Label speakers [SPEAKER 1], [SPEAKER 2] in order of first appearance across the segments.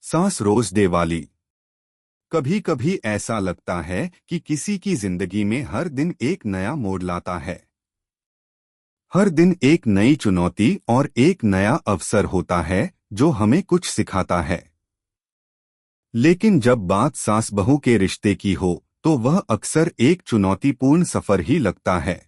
[SPEAKER 1] सांस रोज दे वाली। कभी कभी ऐसा लगता है कि किसी की जिंदगी में हर दिन एक नया मोड़ लाता है। हर दिन एक नई चुनौती और एक नया अवसर होता है जो हमें कुछ सिखाता है। लेकिन जब बात सास बहू के रिश्ते की हो तो वह अक्सर एक चुनौतीपूर्ण सफर ही लगता है।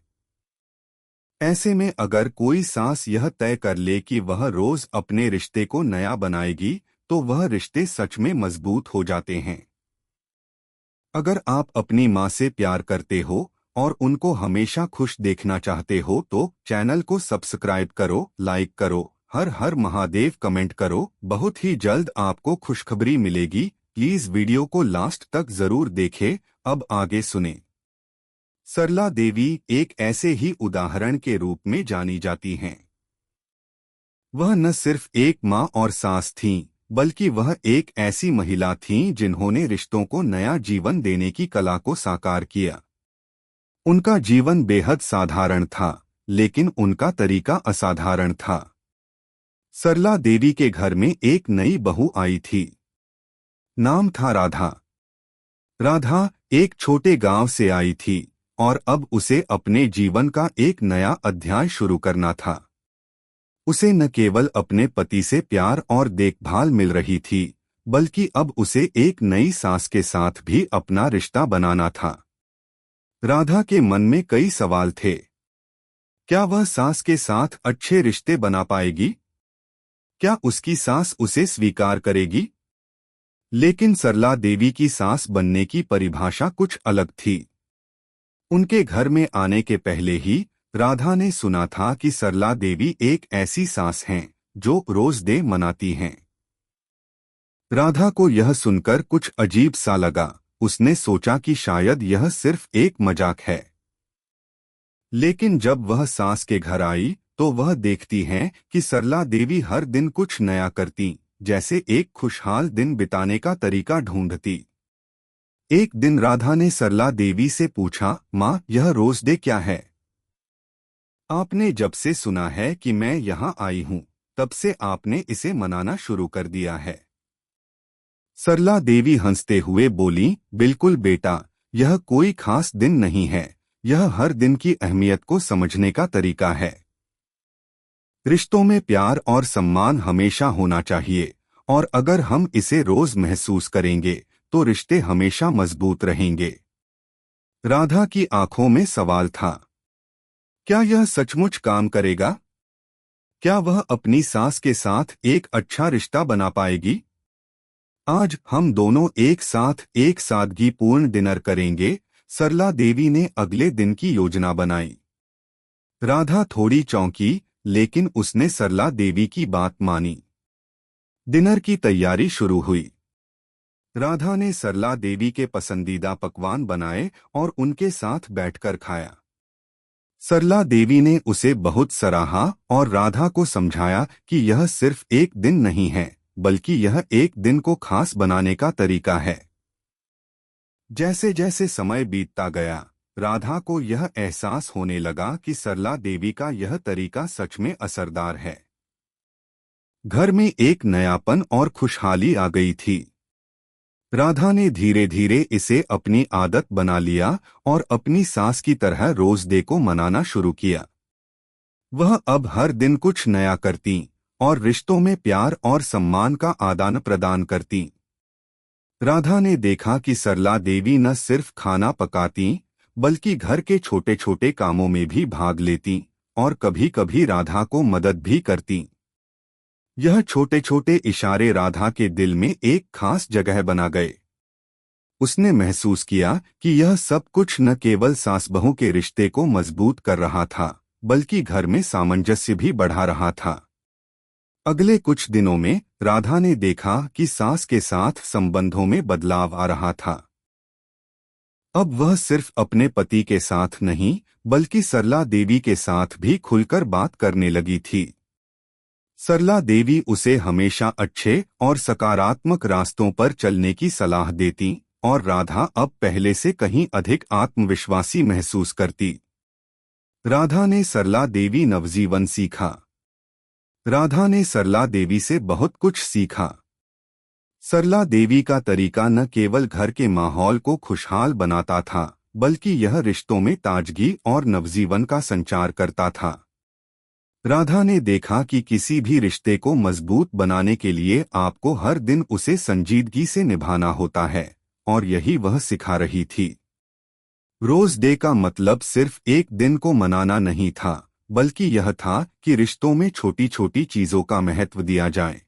[SPEAKER 1] ऐसे में अगर कोई सास यह तय कर ले कि वह रोज अपने रिश्ते को नया बनाएगी तो वह रिश्ते सच में मजबूत हो जाते हैं। अगर आप अपनी माँ से प्यार करते हो और उनको हमेशा खुश देखना चाहते हो तो चैनल को सब्सक्राइब करो, लाइक करो, हर हर महादेव कमेंट करो। बहुत ही जल्द आपको खुशखबरी मिलेगी। प्लीज वीडियो को लास्ट तक जरूर देखें। अब आगे सुने। सरला देवी एक ऐसे ही उदाहरण के रूप में जानी जाती हैं। वह न सिर्फ एक माँ और सास थीं, बल्कि वह एक ऐसी महिला थीं जिन्होंने रिश्तों को नया जीवन देने की कला को साकार किया। उनका जीवन बेहद साधारण था, लेकिन उनका तरीका असाधारण था। सरला देवी के घर में एक नई बहू आई थी। नाम था राधा। राधा एक छोटे गांव से आई थी और अब उसे अपने जीवन का एक नया अध्याय शुरू करना था। उसे न केवल अपने पति से प्यार और देखभाल मिल रही थी, बल्कि अब उसे एक नई सास के साथ भी अपना रिश्ता बनाना था। राधा के मन में कई सवाल थे। क्या वह सास के साथ अच्छे रिश्ते बना पाएगी? क्या उसकी सास उसे स्वीकार करेगी? लेकिन सरला देवी की सास बनने की परिभाषा कुछ अलग थी। उनके घर में आने के पहले ही राधा ने सुना था कि सरला देवी एक ऐसी सास हैं जो रोज डे मनाती हैं। राधा को यह सुनकर कुछ अजीब सा लगा। उसने सोचा कि शायद यह सिर्फ एक मजाक है। लेकिन जब वह सास के घर आई तो वह देखती हैं कि सरला देवी हर दिन कुछ नया करती, जैसे एक खुशहाल दिन बिताने का तरीका ढूंढती। एक दिन राधा ने सरला देवी से पूछा, माँ, यह रोज डे क्या है? आपने जब से सुना है कि मैं यहाँ आई हूँ, तब से आपने इसे मनाना शुरू कर दिया है। सरला देवी हंसते हुए बोली, बिल्कुल बेटा, यह कोई खास दिन नहीं है। यह हर दिन की अहमियत को समझने का तरीका है। रिश्तों में प्यार और सम्मान हमेशा होना चाहिए, और अगर हम इसे रोज महसूस करेंगे तो रिश्ते हमेशा मजबूत रहेंगे। राधा की आंखों में सवाल था। क्या यह सचमुच काम करेगा? क्या वह अपनी सास के साथ एक अच्छा रिश्ता बना पाएगी? आज हम दोनों एक साथ एक सादगीपूर्ण डिनर करेंगे, सरला देवी ने अगले दिन की योजना बनाई। राधा थोड़ी चौंकी, लेकिन उसने सरला देवी की बात मानी। डिनर की तैयारी शुरू हुई। राधा ने सरला देवी के पसंदीदा पकवान बनाए और उनके साथ बैठकर खाया। सरला देवी ने उसे बहुत सराहा और राधा को समझाया कि यह सिर्फ एक दिन नहीं है, बल्कि यह एक दिन को खास बनाने का तरीका है। जैसे जैसे समय बीतता गया, राधा को यह एहसास होने लगा कि सरला देवी का यह तरीका सच में असरदार है। घर में एक नयापन और खुशहाली आ गई थी। राधा ने धीरे धीरे इसे अपनी आदत बना लिया और अपनी सास की तरह रोज डे को मनाना शुरू किया। वह अब हर दिन कुछ नया करती और रिश्तों में प्यार और सम्मान का आदान प्रदान करती। राधा ने देखा कि सरला देवी न सिर्फ खाना पकाती, बल्कि घर के छोटे छोटे कामों में भी भाग लेती और कभी कभी राधा को मदद भी करती। यह छोटे छोटे इशारे राधा के दिल में एक खास जगह बना गए। उसने महसूस किया कि यह सब कुछ न केवल सास बहू के रिश्ते को मजबूत कर रहा था, बल्कि घर में सामंजस्य भी बढ़ा रहा था। अगले कुछ दिनों में राधा ने देखा कि सास के साथ संबंधों में बदलाव आ रहा था। अब वह सिर्फ अपने पति के साथ नहीं, बल्कि सरला देवी के साथ भी खुलकर बात करने लगी थी। सरला देवी उसे हमेशा अच्छे और सकारात्मक रास्तों पर चलने की सलाह देती और राधा अब पहले से कहीं अधिक आत्मविश्वासी महसूस करती। राधा ने सरला देवी नवजीवन सीखा। राधा ने सरला देवी से बहुत कुछ सीखा। सरला देवी का तरीका न केवल घर के माहौल को खुशहाल बनाता था, बल्कि यह रिश्तों में ताजगी और नवजीवन का संचार करता था। राधा ने देखा कि किसी भी रिश्ते को मजबूत बनाने के लिए आपको हर दिन उसे संजीदगी से निभाना होता है, और यही वह सिखा रही थी। रोज डे का मतलब सिर्फ एक दिन को मनाना नहीं था, बल्कि यह था कि रिश्तों में छोटी छोटी चीजों का महत्व दिया जाए।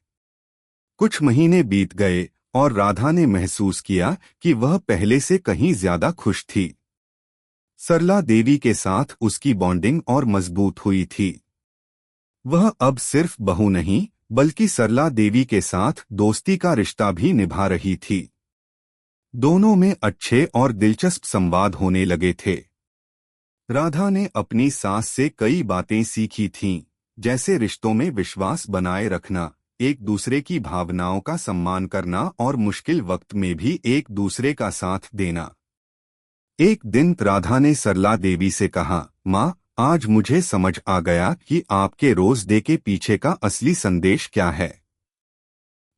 [SPEAKER 1] कुछ महीने बीत गए और राधा ने महसूस किया कि वह पहले से कहीं ज्यादा खुश थी। सरला देवी के साथ उसकी बॉन्डिंग और मजबूत हुई थी। वह अब सिर्फ बहू नहीं, बल्कि सरला देवी के साथ दोस्ती का रिश्ता भी निभा रही थी। दोनों में अच्छे और दिलचस्प संवाद होने लगे थे। राधा ने अपनी सास से कई बातें सीखी थीं, जैसे रिश्तों में विश्वास बनाए रखना, एक दूसरे की भावनाओं का सम्मान करना और मुश्किल वक्त में भी एक दूसरे का साथ देना। एक दिन राधा ने सरला देवी से कहा, माँ, आज मुझे समझ आ गया कि आपके रोज डे के पीछे का असली संदेश क्या है।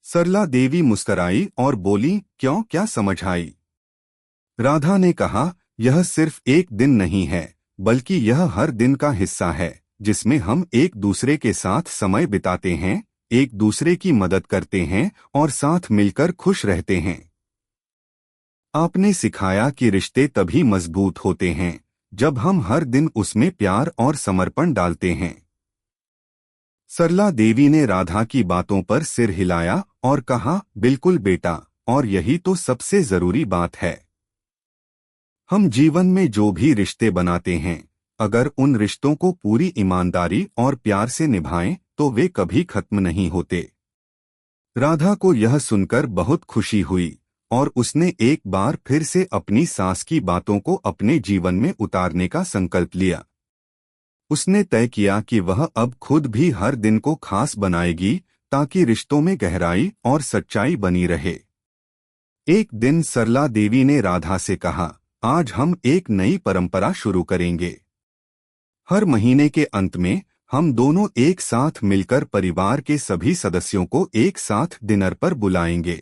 [SPEAKER 1] सरला देवी मुस्कराई और बोली, क्यों, क्या समझ आई? राधा ने कहा, यह सिर्फ एक दिन नहीं है, बल्कि यह हर दिन का हिस्सा है, जिसमें हम एक दूसरे के साथ समय बिताते हैं, एक दूसरे की मदद करते हैं और साथ मिलकर खुश रहते हैं। आपने सिखाया कि रिश्ते तभी मजबूत होते हैं जब हम हर दिन उसमें प्यार और समर्पण डालते हैं। सरला देवी ने राधा की बातों पर सिर हिलाया और कहा, बिल्कुल बेटा, और यही तो सबसे जरूरी बात है। हम जीवन में जो भी रिश्ते बनाते हैं, अगर उन रिश्तों को पूरी ईमानदारी और प्यार से निभाएं तो वे कभी खत्म नहीं होते। राधा को यह सुनकर बहुत खुशी हुई और उसने एक बार फिर से अपनी सास की बातों को अपने जीवन में उतारने का संकल्प लिया। उसने तय किया कि वह अब खुद भी हर दिन को खास बनाएगी, ताकि रिश्तों में गहराई और सच्चाई बनी रहे। एक दिन सरला देवी ने राधा से कहा, आज हम एक नई परंपरा शुरू करेंगे। हर महीने के अंत में हम दोनों एक साथ मिलकर परिवार के सभी सदस्यों को एक साथ डिनर पर बुलाएंगे।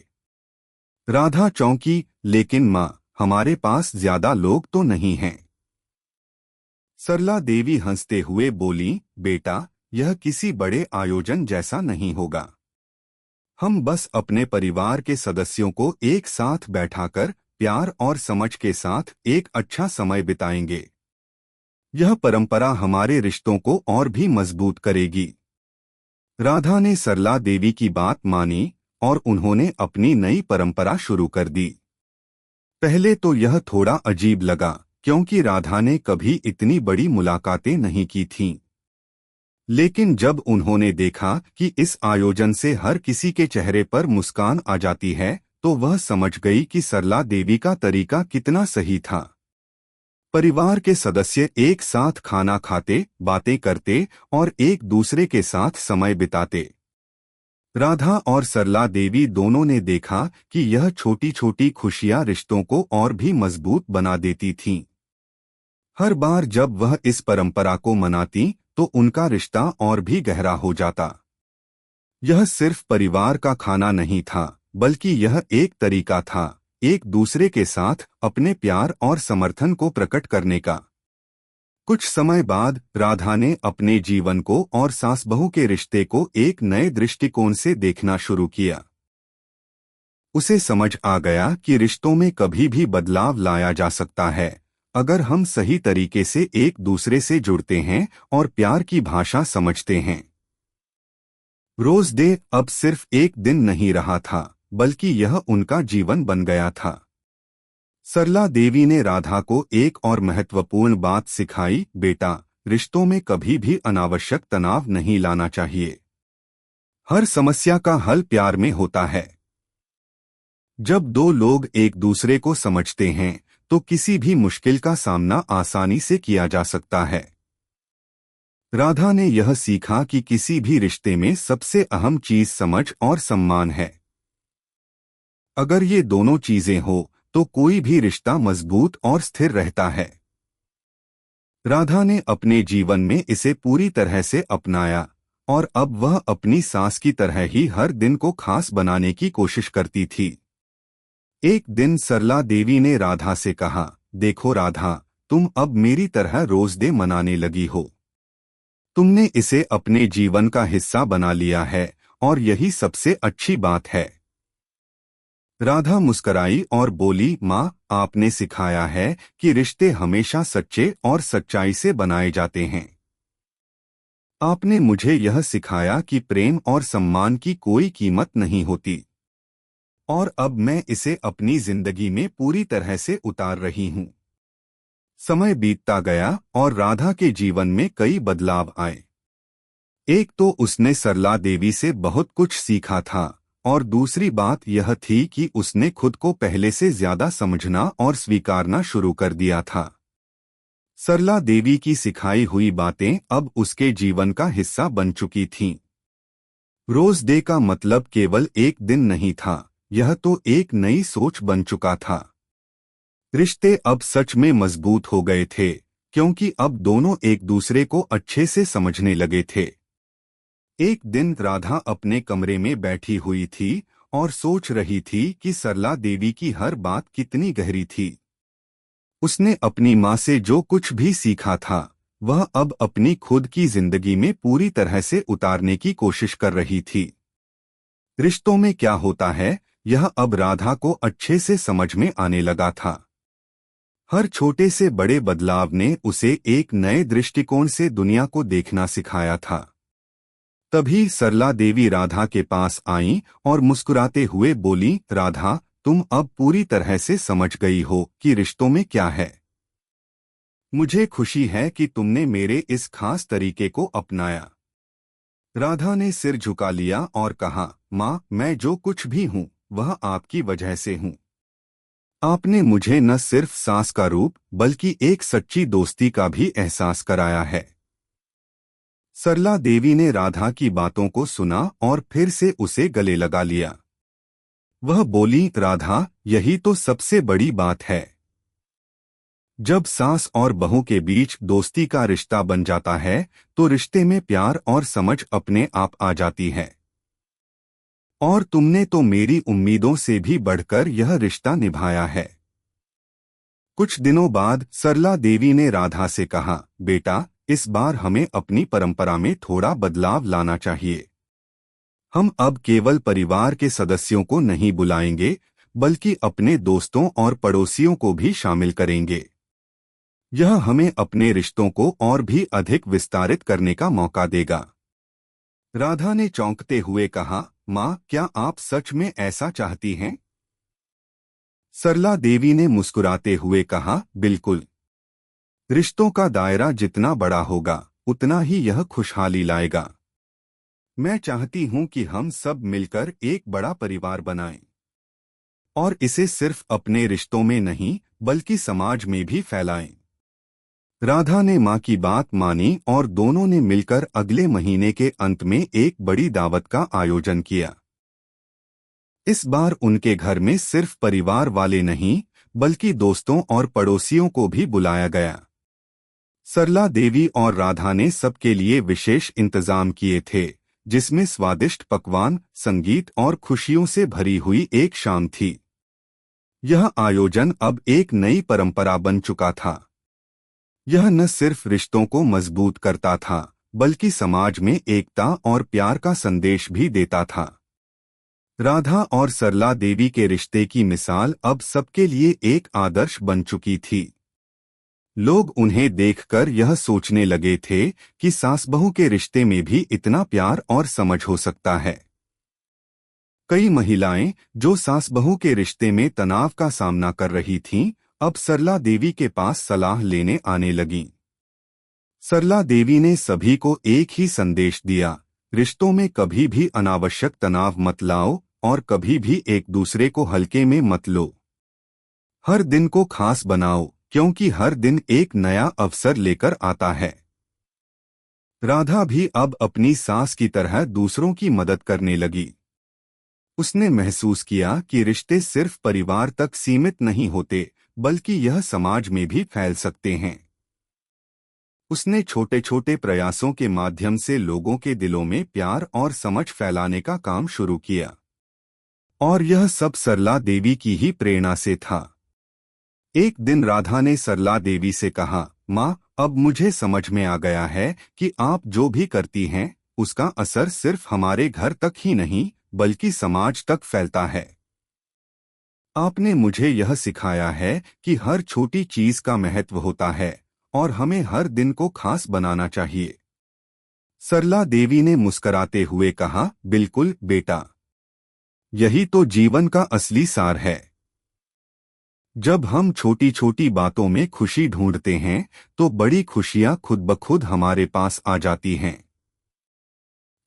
[SPEAKER 1] राधा चौंकी, लेकिन माँ, हमारे पास ज्यादा लोग तो नहीं हैं। सरला देवी हंसते हुए बोली, बेटा, यह किसी बड़े आयोजन जैसा नहीं होगा। हम बस अपने परिवार के सदस्यों को एक साथ बैठाकर प्यार और समझ के साथ एक अच्छा समय बिताएंगे। यह परंपरा हमारे रिश्तों को और भी मजबूत करेगी। राधा ने सरला देवी की बात मानी और उन्होंने अपनी नई परंपरा शुरू कर दी। पहले तो यह थोड़ा अजीब लगा, क्योंकि राधा ने कभी इतनी बड़ी मुलाकातें नहीं की थीं। लेकिन जब उन्होंने देखा कि इस आयोजन से हर किसी के चेहरे पर मुस्कान आ जाती है, तो वह समझ गई कि सरला देवी का तरीका कितना सही था। परिवार के सदस्य एक साथ खाना खाते, बातें करते और एक दूसरे के साथ समय बिताते। राधा और सरला देवी दोनों ने देखा कि यह छोटी छोटी खुशियां रिश्तों को और भी मजबूत बना देती थीं। हर बार जब वह इस परंपरा को मनाती, तो उनका रिश्ता और भी गहरा हो जाता। यह सिर्फ परिवार का खाना नहीं था, बल्कि यह एक तरीका था एक दूसरे के साथ अपने प्यार और समर्थन को प्रकट करने का। कुछ समय बाद राधा ने अपने जीवन को और सास बहू के रिश्ते को एक नए दृष्टिकोण से देखना शुरू किया। उसे समझ आ गया कि रिश्तों में कभी भी बदलाव लाया जा सकता है, अगर हम सही तरीके से एक दूसरे से जुड़ते हैं और प्यार की भाषा समझते हैं। रोज डे अब सिर्फ एक दिन नहीं रहा था, बल्कि यह उनका जीवन बन गया था। सरला देवी ने राधा को एक और महत्वपूर्ण बात सिखाई, बेटा, रिश्तों में कभी भी अनावश्यक तनाव नहीं लाना चाहिए। हर समस्या का हल प्यार में होता है। जब दो लोग एक दूसरे को समझते हैं, तो किसी भी मुश्किल का सामना आसानी से किया जा सकता है। राधा ने यह सीखा कि किसी भी रिश्ते में सबसे अहम चीज समझ और सम्मान है। अगर ये दोनों चीजें हो, तो कोई भी रिश्ता मजबूत और स्थिर रहता है। राधा ने अपने जीवन में इसे पूरी तरह से अपनाया और अब वह अपनी सास की तरह ही हर दिन को खास बनाने की कोशिश करती थी। एक दिन सरला देवी ने राधा से कहा, देखो राधा, तुम अब मेरी तरह रोज डे मनाने लगी हो। तुमने इसे अपने जीवन का हिस्सा बना लिया है और यही सबसे अच्छी बात है। राधा मुस्कराई और बोली, माँ, आपने सिखाया है कि रिश्ते हमेशा सच्चे और सच्चाई से बनाए जाते हैं। आपने मुझे यह सिखाया कि प्रेम और सम्मान की कोई कीमत नहीं होती। और अब मैं इसे अपनी जिंदगी में पूरी तरह से उतार रही हूँ। समय बीतता गया और राधा के जीवन में कई बदलाव आए। एक तो उसने सरला देवी से बहुत कुछ सीखा था और दूसरी बात यह थी कि उसने खुद को पहले से ज्यादा समझना और स्वीकारना शुरू कर दिया था। सरला देवी की सिखाई हुई बातें अब उसके जीवन का हिस्सा बन चुकी थीं। रोज डे का मतलब केवल एक दिन नहीं था, यह तो एक नई सोच बन चुका था। रिश्ते अब सच में मजबूत हो गए थे, क्योंकि अब दोनों एक दूसरे को अच्छे से समझने लगे थे। एक दिन राधा अपने कमरे में बैठी हुई थी और सोच रही थी कि सरला देवी की हर बात कितनी गहरी थी। उसने अपनी माँ से जो कुछ भी सीखा था, वह अब अपनी खुद की जिंदगी में पूरी तरह से उतारने की कोशिश कर रही थी। रिश्तों में क्या होता है, यह अब राधा को अच्छे से समझ में आने लगा था। हर छोटे से बड़े बदलाव ने उसे एक नए दृष्टिकोण से दुनिया को देखना सिखाया था। तभी सरला देवी राधा के पास आईं और मुस्कुराते हुए बोली, राधा, तुम अब पूरी तरह से समझ गई हो कि रिश्तों में क्या है। मुझे खुशी है कि तुमने मेरे इस खास तरीके को अपनाया। राधा ने सिर झुका लिया और कहा, माँ, मैं जो कुछ भी हूँ वह आपकी वजह से हूँ। आपने मुझे न सिर्फ सास का रूप बल्कि एक सच्ची दोस्ती का भी एहसास कराया है। सरला देवी ने राधा की बातों को सुना और फिर से उसे गले लगा लिया। वह बोली, राधा, यही तो सबसे बड़ी बात है। जब सास और बहू के बीच दोस्ती का रिश्ता बन जाता है तो रिश्ते में प्यार और समझ अपने आप आ जाती है। और तुमने तो मेरी उम्मीदों से भी बढ़कर यह रिश्ता निभाया है। कुछ दिनों बाद सरला देवी ने राधा से कहा, बेटा, इस बार हमें अपनी परंपरा में थोड़ा बदलाव लाना चाहिए। हम अब केवल परिवार के सदस्यों को नहीं बुलाएंगे, बल्कि अपने दोस्तों और पड़ोसियों को भी शामिल करेंगे। यह हमें अपने रिश्तों को और भी अधिक विस्तारित करने का मौका देगा। राधा ने चौंकते हुए कहा, माँ, क्या आप सच में ऐसा चाहती हैं? सरला देवी ने मुस्कुराते हुए कहा, बिल्कुल। रिश्तों का दायरा जितना बड़ा होगा उतना ही यह खुशहाली लाएगा। मैं चाहती हूँ कि हम सब मिलकर एक बड़ा परिवार बनाएं और इसे सिर्फ अपने रिश्तों में नहीं बल्कि समाज में भी फैलाएं। राधा ने माँ की बात मानी और दोनों ने मिलकर अगले महीने के अंत में एक बड़ी दावत का आयोजन किया। इस बार उनके घर में सिर्फ परिवार वाले नहीं बल्कि दोस्तों और पड़ोसियों को भी बुलाया गया। सरला देवी और राधा ने सबके लिए विशेष इंतजाम किए थे, जिसमें स्वादिष्ट पकवान, संगीत और खुशियों से भरी हुई एक शाम थी। यह आयोजन अब एक नई परंपरा बन चुका था। यह न सिर्फ रिश्तों को मजबूत करता था बल्कि समाज में एकता और प्यार का संदेश भी देता था। राधा और सरला देवी के रिश्ते की मिसाल अब सबके लिए एक आदर्श बन चुकी थी। लोग उन्हें देखकर यह सोचने लगे थे कि सास बहू के रिश्ते में भी इतना प्यार और समझ हो सकता है। कई महिलाएं जो सास बहू के रिश्ते में तनाव का सामना कर रही थीं, अब सरला देवी के पास सलाह लेने आने लगीं। सरला देवी ने सभी को एक ही संदेश दिया, रिश्तों में कभी भी अनावश्यक तनाव मत लाओ और कभी भी एक दूसरे को हल्के में मत लो। हर दिन को खास बनाओ, क्योंकि हर दिन एक नया अवसर लेकर आता है। राधा भी अब अपनी सास की तरह दूसरों की मदद करने लगी। उसने महसूस किया कि रिश्ते सिर्फ परिवार तक सीमित नहीं होते, बल्कि यह समाज में भी फैल सकते हैं। उसने छोटे छोटे प्रयासों के माध्यम से लोगों के दिलों में प्यार और समझ फैलाने का काम शुरू किया। और यह सब सरला देवी की ही प्रेरणा से था। एक दिन राधा ने सरला देवी से कहा, माँ, अब मुझे समझ में आ गया है कि आप जो भी करती हैं उसका असर सिर्फ हमारे घर तक ही नहीं बल्कि समाज तक फैलता है। आपने मुझे यह सिखाया है कि हर छोटी चीज का महत्व होता है और हमें हर दिन को खास बनाना चाहिए। सरला देवी ने मुस्कुराते हुए कहा, बिल्कुल बेटा, यही तो जीवन का असली सार है। जब हम छोटी छोटी बातों में खुशी ढूंढते हैं तो बड़ी खुशियां खुद ब खुद हमारे पास आ जाती हैं।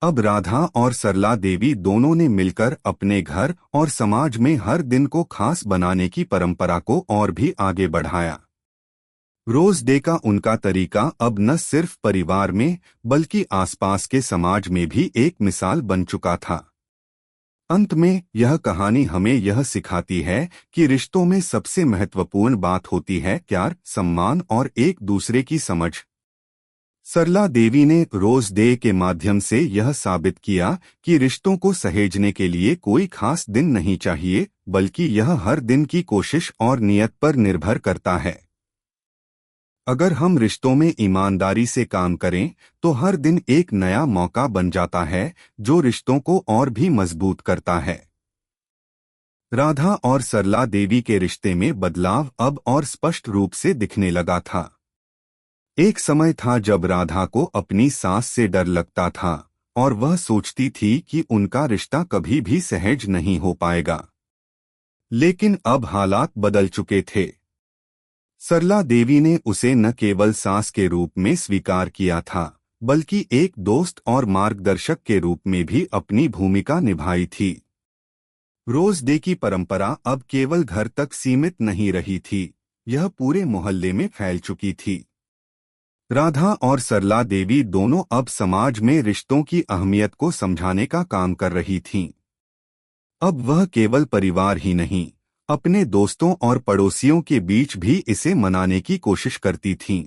[SPEAKER 1] अब राधा और सरला देवी दोनों ने मिलकर अपने घर और समाज में हर दिन को खास बनाने की परंपरा को और भी आगे बढ़ाया। रोज डे का उनका तरीका अब न सिर्फ परिवार में बल्कि आसपास के समाज में भी एक मिसाल बन चुका था। अंत में यह कहानी हमें यह सिखाती है कि रिश्तों में सबसे महत्वपूर्ण बात होती है प्यार, सम्मान और एक दूसरे की समझ। सरला देवी ने रोज डे के माध्यम से यह साबित किया कि रिश्तों को सहेजने के लिए कोई खास दिन नहीं चाहिए बल्कि यह हर दिन की कोशिश और नियत पर निर्भर करता है। अगर हम रिश्तों में ईमानदारी से काम करें तो हर दिन एक नया मौका बन जाता है जो रिश्तों को और भी मजबूत करता है। राधा और सरला देवी के रिश्ते में बदलाव अब और स्पष्ट रूप से दिखने लगा था। एक समय था जब राधा को अपनी सास से डर लगता था और वह सोचती थी कि उनका रिश्ता कभी भी सहज नहीं हो पाएगा। लेकिन अब हालात बदल चुके थे। सरला देवी ने उसे न केवल सास के रूप में स्वीकार किया था बल्कि एक दोस्त और मार्गदर्शक के रूप में भी अपनी भूमिका निभाई थी। रोज डे की परंपरा अब केवल घर तक सीमित नहीं रही थी, यह पूरे मोहल्ले में फैल चुकी थी। राधा और सरला देवी दोनों अब समाज में रिश्तों की अहमियत को समझाने का काम कर रही थीं। अब वह केवल परिवार ही नहीं, अपने दोस्तों और पड़ोसियों के बीच भी इसे मनाने की कोशिश करती थीं।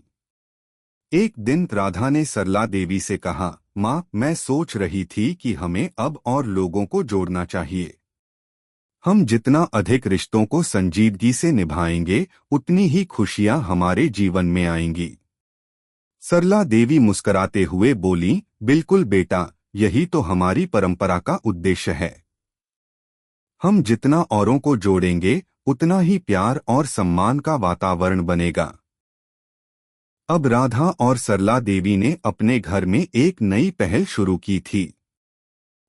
[SPEAKER 1] एक दिन राधा ने सरला देवी से कहा, माँ, मैं सोच रही थी कि हमें अब और लोगों को जोड़ना चाहिए। हम जितना अधिक रिश्तों को संजीदगी से निभाएंगे उतनी ही खुशियाँ हमारे जीवन में आएंगी। सरला देवी मुस्कुराते हुए बोली, बिल्कुल बेटा, यही तो हमारी परंपरा का उद्देश्य है। हम जितना औरों को जोड़ेंगे उतना ही प्यार और सम्मान का वातावरण बनेगा। अब राधा और सरला देवी ने अपने घर में एक नई पहल शुरू की थी।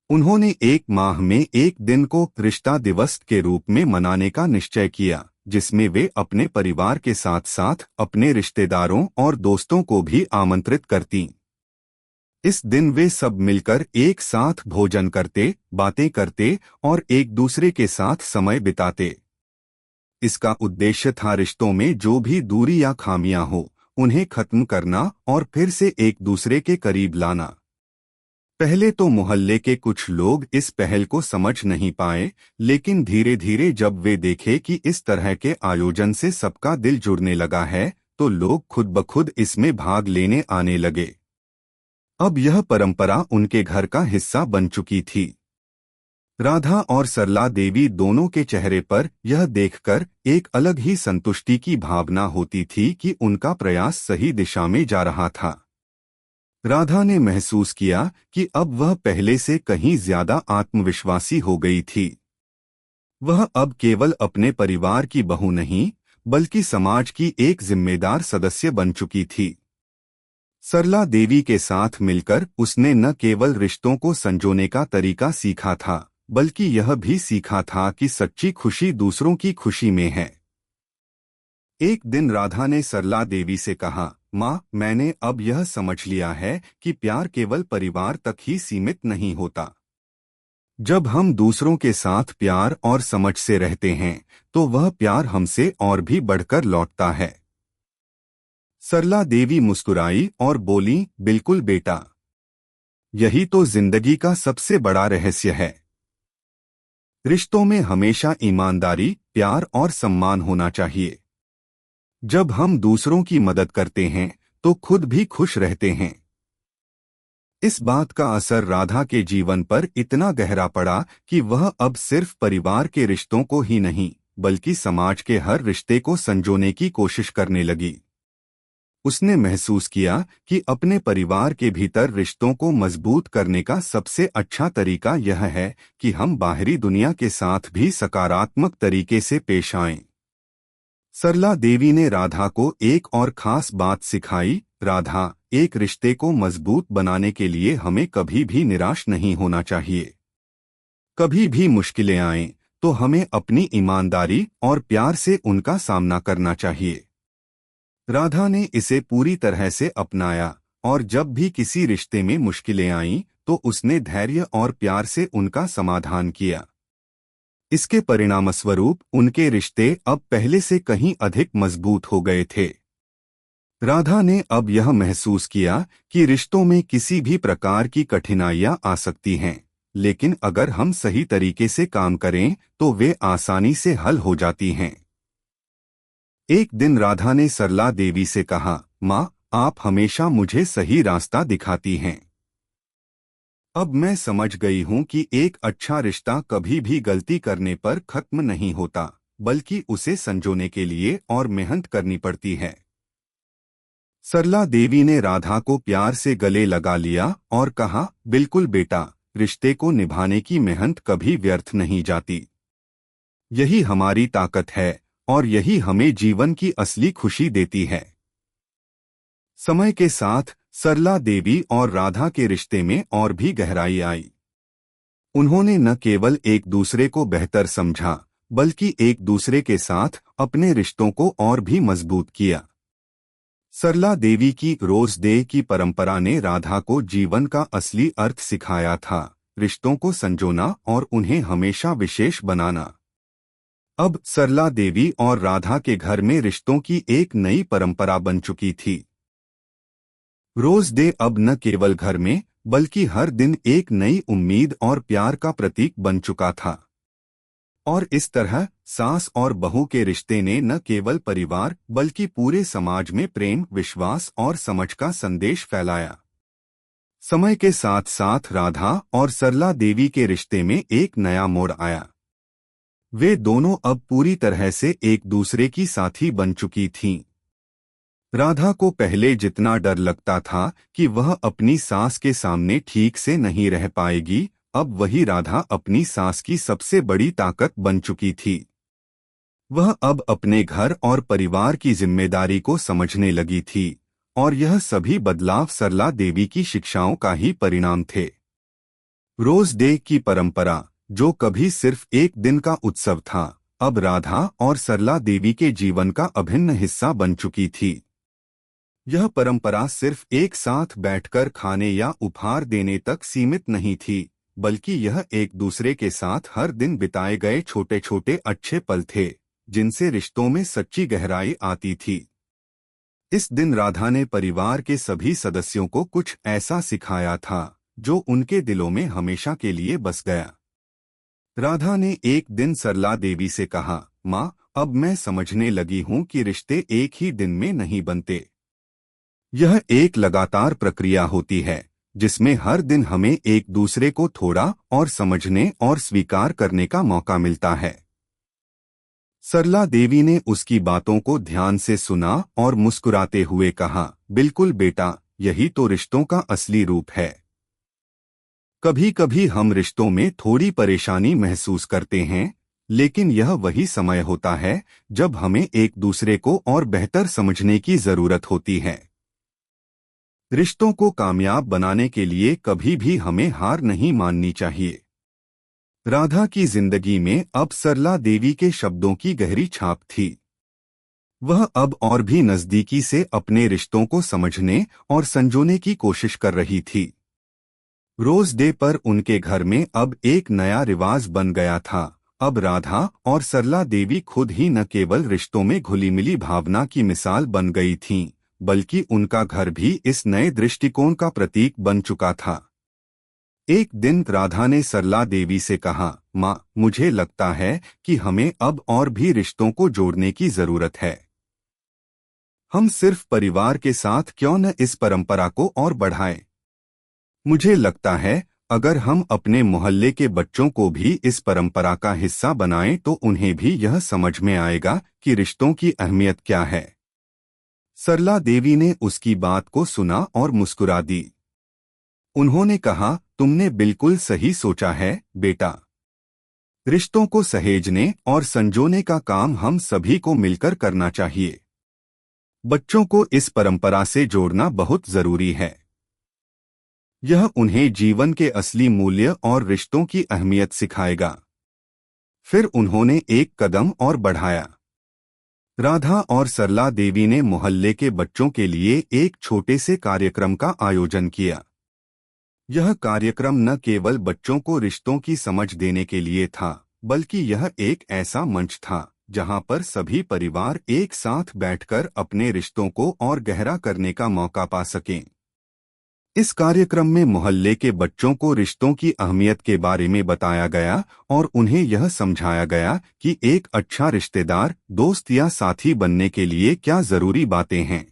[SPEAKER 1] उन्होंने एक माह में एक दिन को रिश्ता दिवस के रूप में मनाने का निश्चय किया, जिसमें वे अपने परिवार के साथ साथ अपने रिश्तेदारों और दोस्तों को भी आमंत्रित करतीं। इस दिन वे सब मिलकर एक साथ भोजन करते, बातें करते और एक दूसरे के साथ समय बिताते। इसका उद्देश्य था रिश्तों में जो भी दूरी या खामियां हो उन्हें खत्म करना और फिर से एक दूसरे के करीब लाना। पहले तो मोहल्ले के कुछ लोग इस पहल को समझ नहीं पाए, लेकिन धीरे धीरे जब वे देखे कि इस तरह के आयोजन से सबका दिल जुड़ने लगा है तो लोग खुद ब खुद इसमें भाग लेने आने लगे। अब यह परंपरा उनके घर का हिस्सा बन चुकी थी। राधा और सरला देवी दोनों के चेहरे पर यह देखकर एक अलग ही संतुष्टि की भावना होती थी कि उनका प्रयास सही दिशा में जा रहा था। राधा ने महसूस किया कि अब वह पहले से कहीं ज्यादा आत्मविश्वासी हो गई थी। वह अब केवल अपने परिवार की बहू नहीं बल्कि समाज की एक जिम्मेदार सदस्य बन चुकी थी। सरला देवी के साथ मिलकर उसने न केवल रिश्तों को संजोने का तरीका सीखा था बल्कि यह भी सीखा था कि सच्ची खुशी दूसरों की खुशी में है। एक दिन राधा ने सरला देवी से कहा, माँ, मैंने अब यह समझ लिया है कि प्यार केवल परिवार तक ही सीमित नहीं होता। जब हम दूसरों के साथ प्यार और समझ से रहते हैं तो वह प्यार हमसे और भी बढ़कर लौटता है। सरला देवी मुस्कुराई और बोली, बिल्कुल बेटा, यही तो जिंदगी का सबसे बड़ा रहस्य है। रिश्तों में हमेशा ईमानदारी, प्यार और सम्मान होना चाहिए। जब हम दूसरों की मदद करते हैं तो खुद भी खुश रहते हैं। इस बात का असर राधा के जीवन पर इतना गहरा पड़ा कि वह अब सिर्फ परिवार के रिश्तों को ही नहीं बल्कि समाज के हर रिश्ते को संजोने की कोशिश करने लगी। उसने महसूस किया कि अपने परिवार के भीतर रिश्तों को मजबूत करने का सबसे अच्छा तरीका यह है कि हम बाहरी दुनिया के साथ भी सकारात्मक तरीके से पेश आएं। सरला देवी ने राधा को एक और खास बात सिखाई। राधा, एक रिश्ते को मजबूत बनाने के लिए हमें कभी भी निराश नहीं होना चाहिए। कभी भी मुश्किलें आएं तो हमें अपनी ईमानदारी और प्यार से उनका सामना करना चाहिए। राधा ने इसे पूरी तरह से अपनाया और जब भी किसी रिश्ते में मुश्किलें आईं तो उसने धैर्य और प्यार से उनका समाधान किया। इसके परिणामस्वरूप उनके रिश्ते अब पहले से कहीं अधिक मजबूत हो गए थे। राधा ने अब यह महसूस किया कि रिश्तों में किसी भी प्रकार की कठिनाइयां आ सकती हैं, लेकिन अगर हम सही तरीके से काम करें तो वे आसानी से हल हो जाती हैं। एक दिन राधा ने सरला देवी से कहा, माँ, आप हमेशा मुझे सही रास्ता दिखाती हैं। अब मैं समझ गई हूँ कि एक अच्छा रिश्ता कभी भी गलती करने पर खत्म नहीं होता, बल्कि उसे संजोने के लिए और मेहनत करनी पड़ती है। सरला देवी ने राधा को प्यार से गले लगा लिया और कहा, बिल्कुल बेटा, रिश्ते को निभाने की मेहनत कभी व्यर्थ नहीं जाती। यही हमारी ताकत है और यही हमें जीवन की असली खुशी देती है। समय के साथ सरला देवी और राधा के रिश्ते में और भी गहराई आई। उन्होंने न केवल एक दूसरे को बेहतर समझा बल्कि एक दूसरे के साथ अपने रिश्तों को और भी मजबूत किया। सरला देवी की रोज डे की परंपरा ने राधा को जीवन का असली अर्थ सिखाया था, रिश्तों को संजोना और उन्हें हमेशा विशेष बनाना। अब सरला देवी और राधा के घर में रिश्तों की एक नई परंपरा बन चुकी थी। रोज डे अब न केवल घर में बल्कि हर दिन एक नई उम्मीद और प्यार का प्रतीक बन चुका था। और इस तरह सास और बहू के रिश्ते ने न केवल परिवार बल्कि पूरे समाज में प्रेम, विश्वास और समझ का संदेश फैलाया। समय के साथ साथ राधा और सरला देवी के रिश्ते में एक नया मोड़ आया। वे दोनों अब पूरी तरह से एक दूसरे की साथी बन चुकी थीं। राधा को पहले जितना डर लगता था कि वह अपनी सास के सामने ठीक से नहीं रह पाएगी, अब वही राधा अपनी सास की सबसे बड़ी ताकत बन चुकी थी। वह अब अपने घर और परिवार की जिम्मेदारी को समझने लगी थी और यह सभी बदलाव सरला देवी की शिक्षाओं का ही परिणाम थे। रोज डे की परंपरा, जो कभी सिर्फ एक दिन का उत्सव था, अब राधा और सरला देवी के जीवन का अभिन्न हिस्सा बन चुकी थी। यह परंपरा सिर्फ एक साथ बैठकर खाने या उपहार देने तक सीमित नहीं थी, बल्कि यह एक दूसरे के साथ हर दिन बिताए गए छोटे छोटे अच्छे पल थे, जिनसे रिश्तों में सच्ची गहराई आती थी। इस दिन राधा ने परिवार के सभी सदस्यों को कुछ ऐसा सिखाया था जो उनके दिलों में हमेशा के लिए बस गया। राधा ने एक दिन सरला देवी से कहा, माँ, अब मैं समझने लगी हूँ कि रिश्ते एक ही दिन में नहीं बनते। यह एक लगातार प्रक्रिया होती है जिसमें हर दिन हमें एक दूसरे को थोड़ा और समझने और स्वीकार करने का मौका मिलता है। सरला देवी ने उसकी बातों को ध्यान से सुना और मुस्कुराते हुए कहा, बिल्कुल बेटा, यही तो रिश्तों का असली रूप है। कभी कभी हम रिश्तों में थोड़ी परेशानी महसूस करते हैं, लेकिन यह वही समय होता है जब हमें एक दूसरे को और बेहतर समझने की जरूरत होती है। रिश्तों को कामयाब बनाने के लिए कभी भी हमें हार नहीं माननी चाहिए। राधा की जिंदगी में अब सरला देवी के शब्दों की गहरी छाप थी। वह अब और भी नजदीकी से अपने रिश्तों को समझने और संजोने की कोशिश कर रही थी। रोज डे पर उनके घर में अब एक नया रिवाज बन गया था। अब राधा और सरला देवी खुद ही न केवल रिश्तों में घुली मिली भावना की मिसाल बन गई थीं, बल्कि उनका घर भी इस नए दृष्टिकोण का प्रतीक बन चुका था। एक दिन राधा ने सरला देवी से कहा, माँ, मुझे लगता है कि हमें अब और भी रिश्तों को जोड़ने की जरूरत है। हम सिर्फ परिवार के साथ क्यों न इस परंपरा को और बढ़ाएं? मुझे लगता है अगर हम अपने मोहल्ले के बच्चों को भी इस परंपरा का हिस्सा बनाएं तो उन्हें भी यह समझ में आएगा कि रिश्तों की अहमियत क्या है। सरला देवी ने उसकी बात को सुना और मुस्कुरा दी। उन्होंने कहा, तुमने बिल्कुल सही सोचा है, बेटा। रिश्तों को सहेजने और संजोने का काम हम सभी को मिलकर करना चाहिए। बच्चों को इस परंपरा से जोड़ना बहुत जरूरी है। यह उन्हें जीवन के असली मूल्य और रिश्तों की अहमियत सिखाएगा। फिर उन्होंने एक कदम और बढ़ाया। राधा और सरला देवी ने मोहल्ले के बच्चों के लिए एक छोटे से कार्यक्रम का आयोजन किया। यह कार्यक्रम न केवल बच्चों को रिश्तों की समझ देने के लिए था, बल्कि यह एक ऐसा मंच था जहां पर सभी परिवार एक साथ बैठकर अपने रिश्तों को और गहरा करने का मौका पा सकें। इस कार्यक्रम में मोहल्ले के बच्चों को रिश्तों की अहमियत के बारे में बताया गया और उन्हें यह समझाया गया कि एक अच्छा रिश्तेदार, दोस्त या साथी बनने के लिए क्या जरूरी बातें हैं।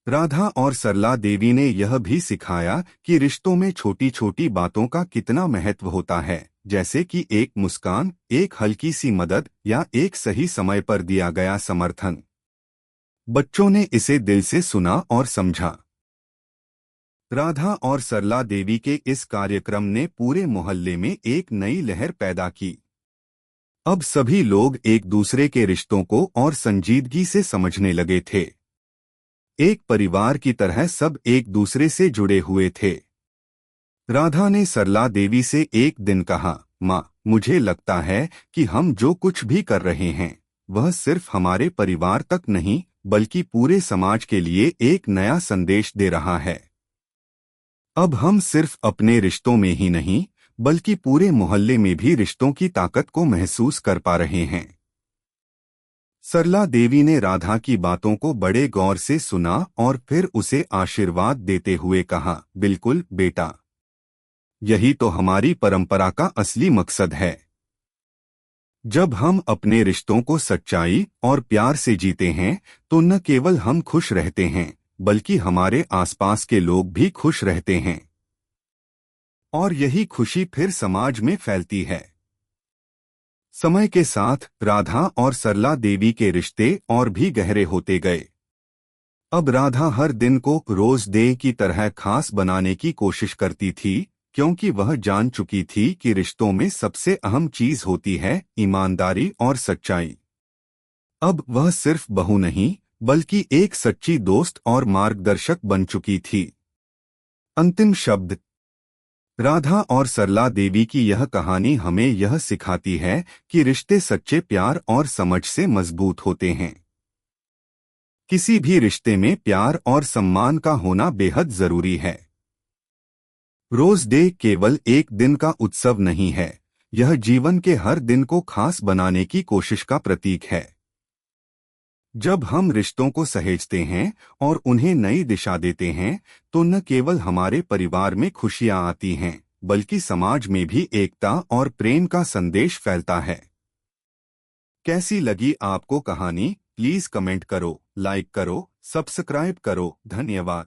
[SPEAKER 1] राधा और सरला देवी ने यह भी सिखाया कि रिश्तों में छोटी छोटी बातों का कितना महत्व होता है, जैसे कि एक मुस्कान, एक हल्की सी मदद या एक सही समय पर दिया गया समर्थन। बच्चों ने इसे दिल से सुना और समझा। राधा और सरला देवी के इस कार्यक्रम ने पूरे मोहल्ले में एक नई लहर पैदा की। अब सभी लोग एक दूसरे के रिश्तों को और संजीदगी से समझने लगे थे। एक परिवार की तरह सब एक दूसरे से जुड़े हुए थे। राधा ने सरला देवी से एक दिन कहा, माँ, मुझे लगता है कि हम जो कुछ भी कर रहे हैं वह सिर्फ हमारे परिवार तक नहीं बल्कि पूरे समाज के लिए एक नया संदेश दे रहा है। अब हम सिर्फ अपने रिश्तों में ही नहीं बल्कि पूरे मोहल्ले में भी रिश्तों की ताकत को महसूस कर पा रहे हैं। सरला देवी ने राधा की बातों को बड़े गौर से सुना और फिर उसे आशीर्वाद देते हुए कहा, बिल्कुल बेटा, यही तो हमारी परंपरा का असली मकसद है। जब हम अपने रिश्तों को सच्चाई और प्यार से जीते हैं तो न केवल हम खुश रहते हैं बल्कि हमारे आसपास के लोग भी खुश रहते हैं और यही खुशी फिर समाज में फैलती है। समय के साथ राधा और सरला देवी के रिश्ते और भी गहरे होते गए। अब राधा हर दिन को रोज डे की तरह खास बनाने की कोशिश करती थी, क्योंकि वह जान चुकी थी कि रिश्तों में सबसे अहम चीज होती है ईमानदारी और सच्चाई। अब वह सिर्फ बहू नहीं बल्कि एक सच्ची दोस्त और मार्गदर्शक बन चुकी थी। अंतिम शब्द। राधा और सरला देवी की यह कहानी हमें यह सिखाती है कि रिश्ते सच्चे प्यार और समझ से मजबूत होते हैं। किसी भी रिश्ते में प्यार और सम्मान का होना बेहद जरूरी है। रोज डे केवल एक दिन का उत्सव नहीं है, यह जीवन के हर दिन को खास बनाने की कोशिश का प्रतीक है। जब हम रिश्तों को सहेजते हैं और उन्हें नई दिशा देते हैं तो न केवल हमारे परिवार में खुशियां आती हैं बल्कि समाज में भी एकता और प्रेम का संदेश फैलता है। कैसी लगी आपको कहानी? प्लीज कमेंट करो, लाइक करो, सब्सक्राइब करो। धन्यवाद।